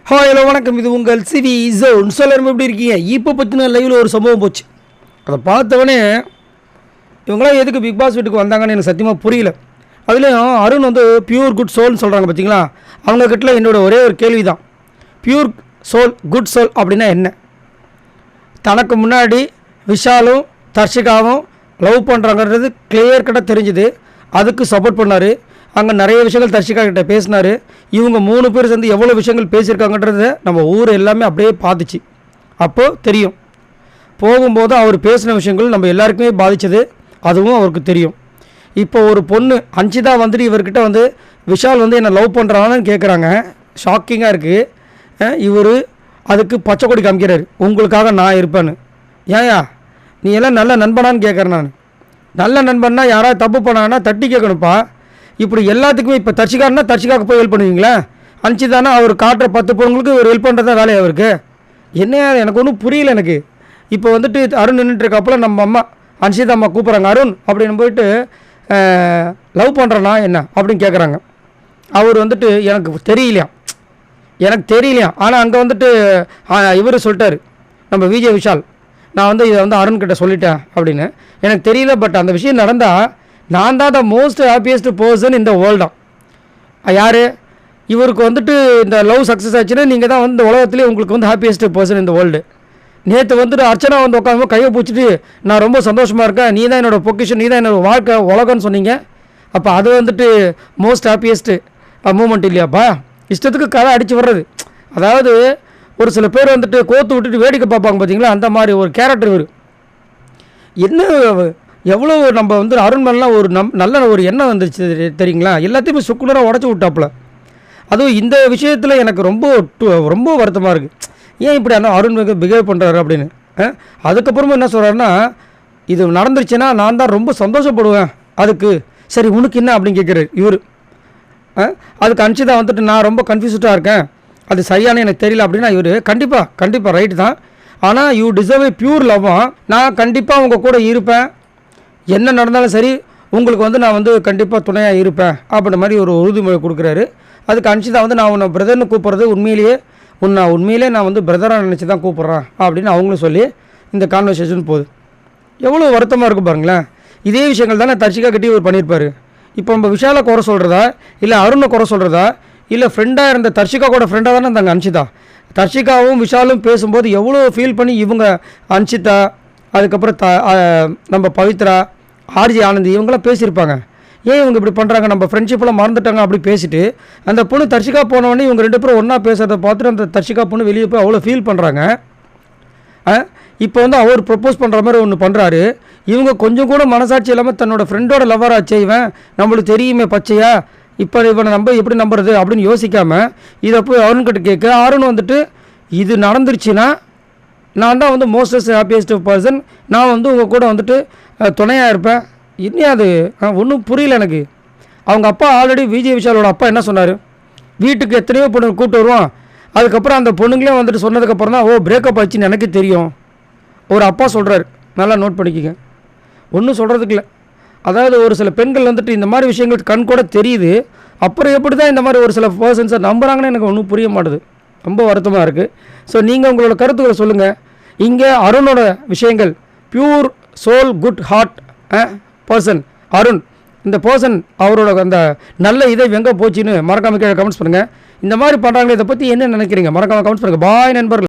Hi hello வணக்கம், இது உங்கள் சிவி ஜோன். எல்லாரும் எப்படி இருக்கீங்க? இப்போ பற்றின லைவில் ஒரு சம்பவம் போச்சு. அதை பார்த்தவொடனே இவங்களாம் எதுக்கு பிக் பாஸ் வீட்டுக்கு வந்தாங்கன்னு எனக்கு சத்தியமாக புரியல. அதுலேயும் அருண் வந்து பியூர் குட் சோல்னு சொல்கிறாங்க பார்த்தீங்களா. அவங்கக்கிட்ட என்னோட ஒரே ஒரு கேள்வி தான், பியூர் சோல் குட் சோல் அப்படின்னா என்ன? தனக்கு முன்னாடி விஷாலும் தர்ஷிகாவும் லவ் பண்ணுறாங்கிறது கிளியர் கட்டாக தெரிஞ்சுது. அதுக்கு சப்போர்ட் பண்ணார். அங்கே நிறைய விஷயங்கள் தர்ஷிகா கிட்டே பேசினார். இவங்க 3 பேர் சேர்ந்து எவ்வளோ விஷயங்கள் பேசியிருக்காங்கன்றத நம்ம ஊர் எல்லாமே அப்படியே பார்த்துச்சு. அப்போது தெரியும், போகும்போது அவர் பேசின விஷயங்கள் நம்ம எல்லாருக்குமே பாதித்தது, அதுவும் அவருக்கு தெரியும். இப்போ ஒரு பொண்ணு அஞ்சிதா வந்துட்டு இவர்கிட்ட வந்து விஷால் வந்து என்னை லவ் பண்ணுறாங்கன்னு கேட்குறாங்க. ஷாக்கிங்காக இருக்குது. இவர் அதுக்கு பச்சை கொடி காமிக்கிறார், உங்களுக்காக நான் இருப்பேன்னு. ஏயா நீ எல்லாம் நல்ல நண்பனான்னு கேட்குறேன். நான் நல்ல நண்பன்னா யாராவது தப்பு பண்ணாங்கன்னா தட்டி கேட்கணுப்பா. இப்படி எல்லாத்துக்குமே இப்போ தர்ஷிகாருன்னா தர்ஷிகாவுக்கு போய் ஹெல்ப் பண்ணுவீங்களா? அனுப்பிச்சிதானா அவர் காட்டுற 10 பொண்ணுங்களுக்கு ஒரு ஹெல்ப் பண்ணுறது தான் வேலையை அவருக்கு. என்ன எனக்கு ஒன்றும் புரியல. எனக்கு இப்போ வந்துட்டு அருண் நின்றுட்டுருக்கப்பல நம்ம அம்மா அன்ஷிதா அம்மா கூப்பிட்றாங்க, அருண் அப்படின்னு போயிட்டு லவ் பண்ணுறேன்னா என்ன அப்படின்னு கேட்குறாங்க. அவர் வந்துட்டு எனக்கு தெரியலையா. ஆனால் அங்கே வந்துட்டு இவர் சொல்லிட்டார், நம்ம விஜய் விஷால், நான் வந்து இதை வந்து அருண்கிட்ட சொல்லிட்டேன் அப்படின்னு. எனக்கு தெரியல, பட் அந்த விஷயம் நடந்தால் நான் தான் த மோஸ்ட் ஹாப்பியஸ்ட் பர்சன் இந்த வேர்ல்டாக. யார் இவருக்கு வந்துட்டு இந்த லவ் சக்ஸஸ் ஆச்சுன்னா நீங்கள் தான் வந்து இந்த உலகத்துலேயே உங்களுக்கு வந்து ஹாப்பியஸ்ட் பர்சன் இந்த வேர்ல்டு. நேற்று வந்துட்டு அர்ச்சனா வந்து உட்காந்து கையை பிடிச்சிட்டு நான் ரொம்ப சந்தோஷமாக இருக்கேன், நீ தான் என்னோடய பொக்கிஷன், நீ தான் என்னோடய வாழ்க்கை உலகம்னு சொன்னீங்க. அப்போ அது வந்துட்டு மோஸ்ட் ஹாப்பியஸ்ட்டு மூமெண்ட் இல்லையாப்பா? இஷ்டத்துக்கு கதை அடித்து வர்றது. அதாவது ஒரு சில பேர் வந்துட்டு கோத்து விட்டுட்டு வேடிக்கை பார்ப்பாங்க பார்த்தீங்களா, அந்த மாதிரி ஒரு கேரக்டர் இவர். என்ன எவ்வளோ நம்ம வந்து அருண் மேலாம் ஒரு நல்ல ஒரு எண்ணம் வந்துருச்சு தெரியுங்களா? எல்லாத்தையுமே சுக்குனராக உடச்சி விட்டாப்புல. அதுவும் இந்த விஷயத்தில் எனக்கு ரொம்ப வருத்தமாக இருக்குது. ஏன் இப்படி ஆனால் அருண் பிஹேவ் பண்ணுறாரு அப்படின்னு. அதுக்கப்புறமா என்ன சொல்கிறாருன்னா, இது நடந்துருச்சுன்னா நான் தான் ரொம்ப சந்தோஷப்படுவேன். அதுக்கு சரி உனக்கு என்ன அப்படின்னு கேட்குறாரு இவர். அதுக்கு அனுப்பிச்சு வந்துட்டு நான் ரொம்ப கன்ஃபியூஸ்டாக இருக்கேன், அது சரியான எனக்கு தெரியல அப்படின்னா இவர் கண்டிப்பாக ரைட்டு தான். ஆனால் யூ டிசர்வ் ஏ பியூர் லவ்வாக, நான் கண்டிப்பாக உங்கள் கூட இருப்பேன், என்ன நடந்தாலும் சரி உங்களுக்கு வந்து நான் வந்து கண்டிப்பாக துணையாக இருப்பேன் அப்படின்ற மாதிரி ஒரு உறுதிமொழி கொடுக்குறாரு. அதுக்கு அனுப்பிச்சு வந்து நான் உன்னை பிரதர்னு கூப்பிட்றது உண்மையிலே நான் வந்து பிரதராக நினச்சி தான் கூப்பிட்றேன் அப்படின்னு அவங்களும் சொல்லி இந்த கான்வர்சேஷன் போகுது. எவ்வளோ வருத்தமாக இருக்கும் பாருங்களேன். இதே விஷயங்கள் தானே தர்ஷிகா கிட்டே இவர் பண்ணியிருப்பார். இப்போ நம்ம விஷாலை குறை சொல்கிறதா இல்லை அருணை குறை சொல்கிறதா இல்லை ஃப்ரெண்டாக இருந்த தர்ஷிகா கூட ஃப்ரெண்டாக தானே இருந்தாங்க அன்ஷிதா. தர்ஷிகாவும் விஷாலும் பேசும்போது எவ்வளோ ஃபீல் பண்ணி இவங்க அன்ஷிதா, அதுக்கப்புறம் நம்ம பவித்ரா, ஆர்ஜி ஆனந்தி இவங்களாம் பேசியிருப்பாங்க. ஏன் இவங்க இப்படி பண்ணுறாங்க, நம்ம ஃப்ரெண்ட்ஷிப்பெல்லாம் மறந்துட்டாங்க அப்படி பேசிட்டு அந்த பொண்ணு தர்ஷிகா போனவொடனே இவங்க 2 பேரும் ஒன்றா பேசுகிறத பார்த்துட்டு அந்த தர்ஷிகா பொண்ணு வெளியே போய் அவ்வளோ ஃபீல் பண்ணுறாங்க. இப்போ வந்து அவர் ப்ரப்போஸ் பண்ணுற மாதிரி ஒன்று பண்ணுறாரு. இவங்க கொஞ்சம் கூட மனசாட்சி இல்லாமல் தன்னோட ஃப்ரெண்டோட லவ்வராக செய்வேன், நம்மளுக்கு தெரியுமே பச்சையா, இப்போ இவனை எப்படி நம்புறது அப்படின்னு யோசிக்காமல் இதை போய் அருண்கிட்ட கேட்க, அருண் வந்துட்டு இது நடந்துருச்சுன்னா நான் தான் வந்து மோஸ்ட் ஹாப்பியஸ்ட் பர்சன், நான் வந்து உங்கள் கூட வந்துட்டு துணையாக இருப்பேன். இன்னும் அது ஒன்றும் புரியல எனக்கு. அவங்க அப்பா ஆல்ரெடி விஜய் விஷாலோட அப்பா என்ன சொன்னார், வீட்டுக்கு எத்தனையோ பொண்ணு கூப்பிட்டு வருவான், அதுக்கப்புறம் அந்த பொண்ணுங்களே வந்துட்டு சொன்னதுக்கப்புறம் தான் பிரேக்கப் ஆச்சுன்னு எனக்கு தெரியும் ஒரு அப்பா சொல்கிறாரு. நல்லா நோட் பண்ணிக்கங்க, ஒன்றும் சொல்கிறதுக்கு இல்லை. அதாவது ஒரு சில பெண்கள் வந்துட்டு இந்த மாதிரி விஷயங்கள் கண் கூட தெரியுது, அப்புறம் எப்படி தான் இந்த மாதிரி ஒரு சில பர்சன்ஸை நம்புகிறாங்கன்னு எனக்கு ஒன்றும் புரிய மாட்டுது. ரொம்ப வருத்தமாக இருக்குது. ஸோ நீங்கள் உங்களோட கருத்துக்களை சொல்லுங்கள். இங்கே அருணோட விஷயங்கள் pure soul good heart person Arun, இந்த பர்சன் அவரோட அந்த நல்ல இதை எங்கே போச்சுன்னு மறக்காம கீழே கமெண்ட்ஸ் பண்ணுங்கள். இந்த மாதிரி பண்ணுறாங்களே, இதை பற்றி என்ன நினைக்கிறீங்க மறக்காம கமெண்ட்ஸ் பண்ணுங்கள். பாய் நண்பர்கள்.